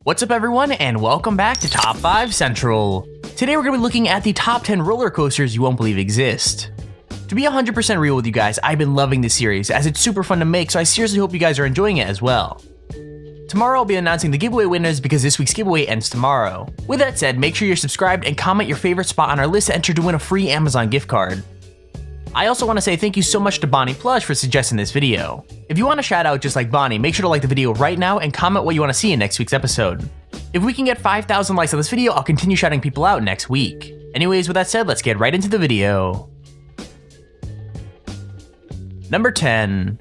What's up everyone, and welcome back to Top 5 Central. Today we're going to be looking at the top 10 roller coasters you won't believe exist. To be 100% real with you guys, I've been loving this series as it's super fun to make, so I seriously hope you guys are enjoying it as well. Tomorrow I'll be announcing the giveaway winners because this week's giveaway ends tomorrow. With that said, make sure you're subscribed and comment your favorite spot on our list to enter to win a free Amazon gift card. I also want to say thank you so much to Bonnie Plush for suggesting this video. If you want a shout out just like Bonnie, make sure to like the video right now and comment what you want to see in next week's episode. If we can get 5,000 likes on this video, I'll continue shouting people out next week. Anyways, with that said, let's get right into the video. Number 10.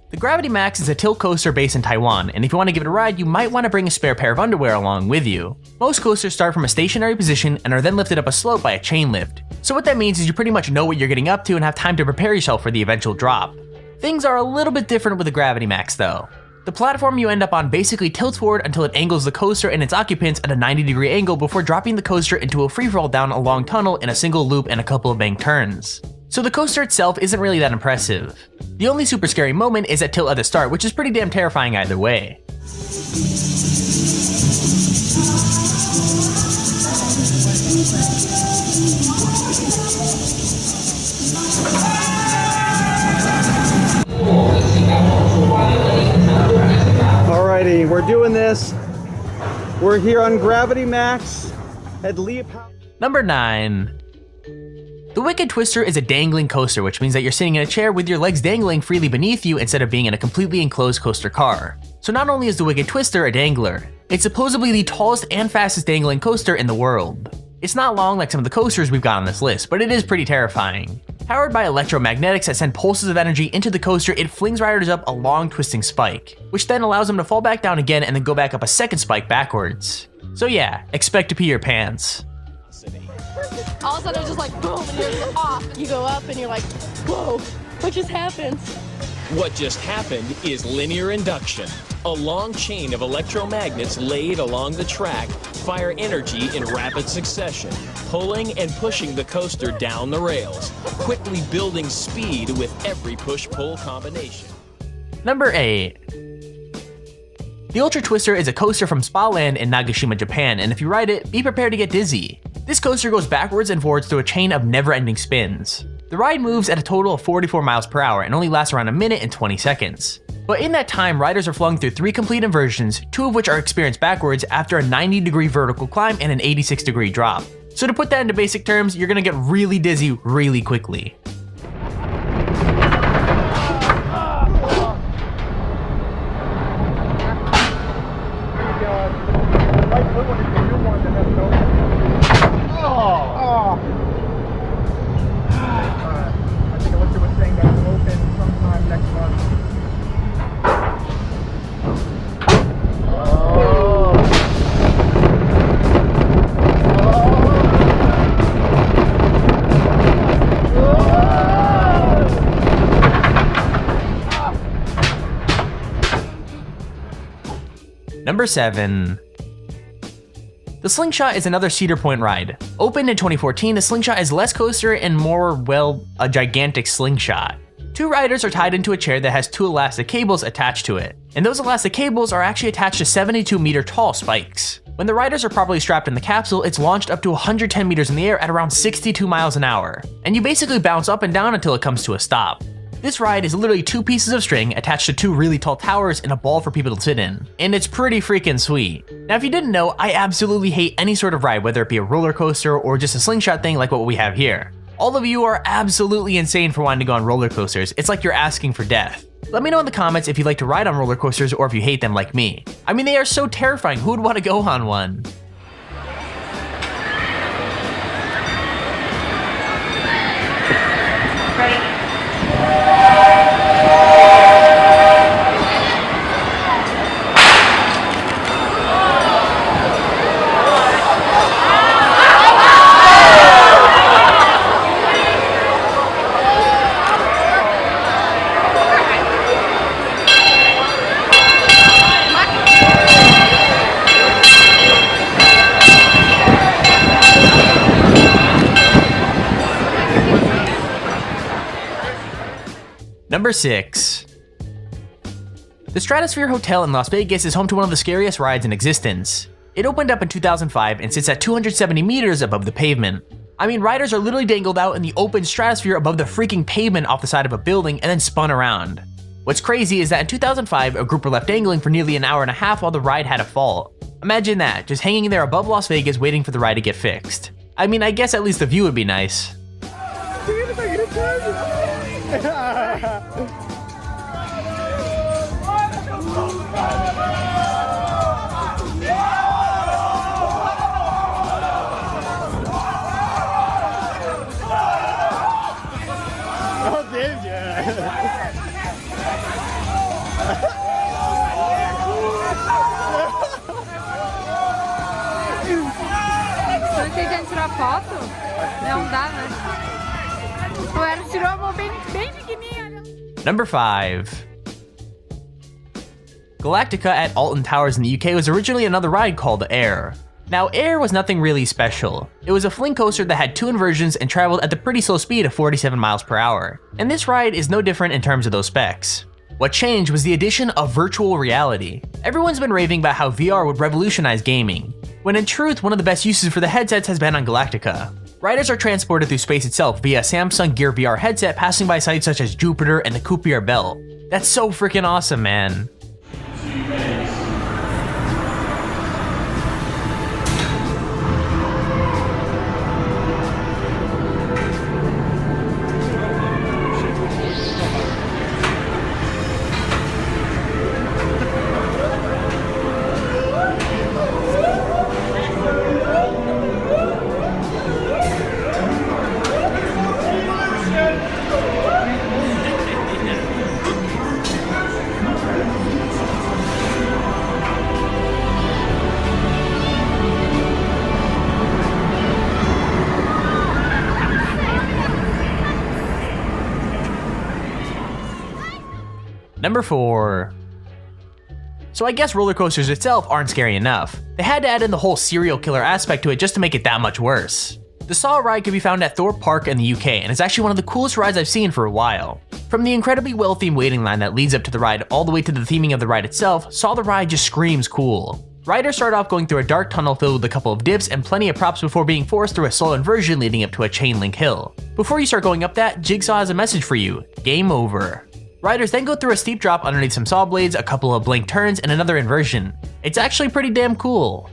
The Gravity Max is a tilt coaster based in Taiwan, and if you want to give it a ride, you might want to bring a spare pair of underwear along with you. Most coasters start from a stationary position and are then lifted up a slope by a chain lift. So what that means is you pretty much know what you're getting up to and have time to prepare yourself for the eventual drop. Things are a little bit different with the Gravity Max though. The platform you end up on basically tilts forward until it angles the coaster and its occupants at a 90-degree angle before dropping the coaster into a freefall down a long tunnel in a single loop and a couple of bank turns. So the coaster itself isn't really that impressive. The only super scary moment is that tilt at the start, which is pretty damn terrifying either way. Alrighty, we're doing this. We're here on Gravity Max at Leap. Number 9. The Wicked Twister is a dangling coaster, which means that you're sitting in a chair with your legs dangling freely beneath you instead of being in a completely enclosed coaster car. So not only is the Wicked Twister a dangler, it's supposedly the tallest and fastest dangling coaster in the world. It's not long like some of the coasters we've got on this list, but it is pretty terrifying. Powered by electromagnetics that send pulses of energy into the coaster, it flings riders up a long twisting spike, which then allows them to fall back down again and then go back up a second spike backwards. So yeah, expect to pee your pants. All of a sudden it's just like boom and you're just off. You go up and you're like, whoa, what just happened? What just happened is linear induction. A long chain of electromagnets laid along the track fire energy in rapid succession, pulling and pushing the coaster down the rails, quickly building speed with every push-pull combination. Number 8. The Ultra Twister is a coaster from Spa Land in Nagashima, Japan, and if you ride it, be prepared to get dizzy. This coaster goes backwards and forwards through a chain of never-ending spins. The ride moves at a total of 44 miles per hour and only lasts around a minute and 20 seconds. But in that time, riders are flung through 3 complete inversions, 2 of which are experienced backwards after a 90-degree vertical climb and an 86-degree drop. So to put that into basic terms, you're gonna get really dizzy really quickly. Number 7. The Slingshot is another Cedar Point ride. Opened in 2014, the Slingshot is less coaster and more, well, a gigantic slingshot. 2 riders are tied into a chair that has 2 elastic cables attached to it, and those elastic cables are actually attached to 72-meter tall spikes. When the riders are properly strapped in the capsule, it's launched up to 110 meters in the air at around 62 miles an hour, and you basically bounce up and down until it comes to a stop. This ride is literally 2 pieces of string attached to 2 really tall towers and a ball for people to sit in, and it's pretty freaking sweet. Now if you didn't know, I absolutely hate any sort of ride, whether it be a roller coaster or just a slingshot thing like what we have here. All of you are absolutely insane for wanting to go on roller coasters. It's like you're asking for death. Let me know in the comments if you like to ride on roller coasters or if you hate them like me. I mean, they are so terrifying, who would want to go on one? Number 6. The Stratosphere Hotel in Las Vegas is home to one of the scariest rides in existence. It opened up in 2005 and sits at 270 meters above the pavement. I mean, riders are literally dangled out in the open stratosphere above the freaking pavement off the side of a building and then spun around. What's crazy is that in 2005, a group were left dangling for nearly an hour and a half while the ride had a fault. Imagine that, just hanging there above Las Vegas waiting for the ride to get fixed. I mean, I guess at least the view would be nice. Você quer tirar foto? Não dá, né? O Eros tirou a mão bem pequenininha. Number 5. Galactica at Alton Towers in the UK was originally another ride called Air. Now, Air was nothing really special. It was a fling coaster that had 2 inversions and traveled at the pretty slow speed of 47 miles per hour. And this ride is no different in terms of those specs. What changed was the addition of virtual reality. Everyone's been raving about how VR would revolutionize gaming, when in truth, one of the best uses for the headsets has been on Galactica. Riders are transported through space itself via a Samsung Gear VR headset, passing by sites such as Jupiter and the Kuiper Belt. That's so freaking awesome, man. Number 4. So I guess roller coasters itself aren't scary enough. They had to add in the whole serial killer aspect to it just to make it that much worse. The Saw ride can be found at Thorpe Park in the UK, and it's actually one of the coolest rides I've seen for a while. From the incredibly well-themed waiting line that leads up to the ride all the way to the theming of the ride itself, Saw the ride just screams cool. Riders start off going through a dark tunnel filled with a couple of dips and plenty of props before being forced through a slow inversion leading up to a chain link hill. Before you start going up that, Jigsaw has a message for you: game over. Riders then go through a steep drop underneath some saw blades, a couple of blank turns, and another inversion. It's actually pretty damn cool.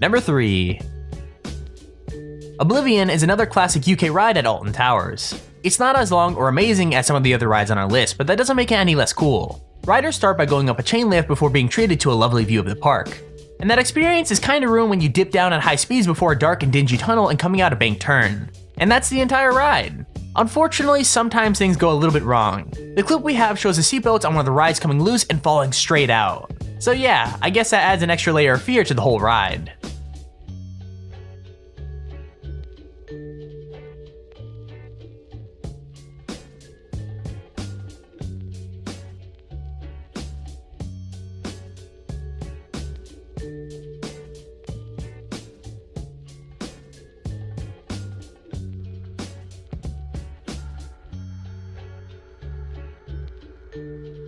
Number 3. Oblivion is another classic UK ride at Alton Towers. It's not as long or amazing as some of the other rides on our list, but that doesn't make it any less cool. Riders start by going up a chain lift before being treated to a lovely view of the park. And that experience is kinda ruined when you dip down at high speeds before a dark and dingy tunnel and coming out a banked turn. And that's the entire ride. Unfortunately, sometimes things go a little bit wrong. The clip we have shows the seatbelts on one of the rides coming loose and falling straight out. So yeah, I guess that adds an extra layer of fear to the whole ride.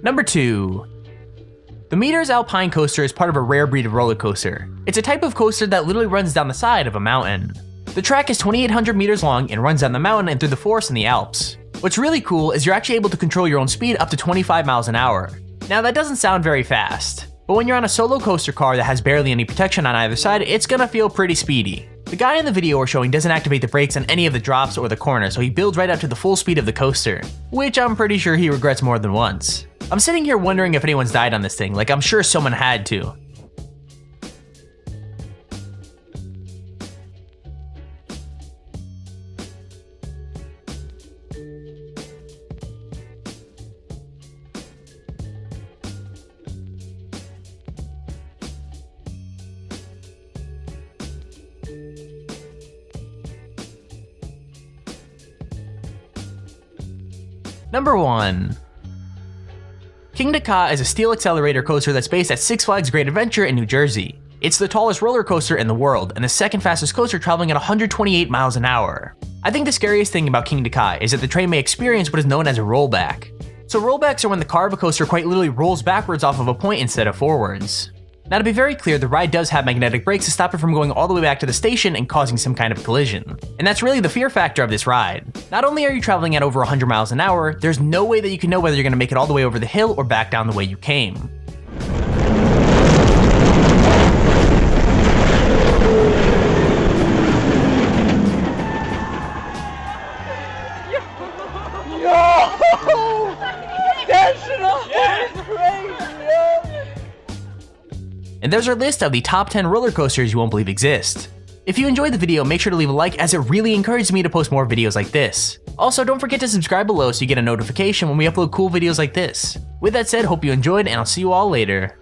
Number 2. The Meters Alpine Coaster is part of a rare breed of roller coaster. It's a type of coaster that literally runs down the side of a mountain. The track is 2,800 meters long and runs down the mountain and through the forest in the Alps. What's really cool is you're actually able to control your own speed up to 25 miles an hour. Now that doesn't sound very fast, but when you're on a solo coaster car that has barely any protection on either side, it's gonna feel pretty speedy. The guy in the video we're showing doesn't activate the brakes on any of the drops or the corners, so he builds right up to the full speed of the coaster, which I'm pretty sure he regrets more than once. I'm sitting here wondering if anyone's died on this thing, like I'm sure someone had to. Number 1. King Ka is a steel accelerator coaster that's based at Six Flags Great Adventure in New Jersey. It's the tallest roller coaster in the world and the second fastest coaster, traveling at 128 miles an hour. I think the scariest thing about King Ka is that the train may experience what is known as a rollback. So rollbacks are when the car of a coaster quite literally rolls backwards off of a point instead of forwards. Now, to be very clear, the ride does have magnetic brakes to stop it from going all the way back to the station and causing some kind of collision. And that's really the fear factor of this ride. Not only are you traveling at over 100 miles an hour, there's no way that you can know whether you're going to make it all the way over the hill or back down the way you came. And there's our list of the top 10 roller coasters you won't believe exist. If you enjoyed the video, make sure to leave a like, as it really encourages me to post more videos like this. Also, don't forget to subscribe below so you get a notification when we upload cool videos like this. With that said, hope you enjoyed, and I'll see you all later.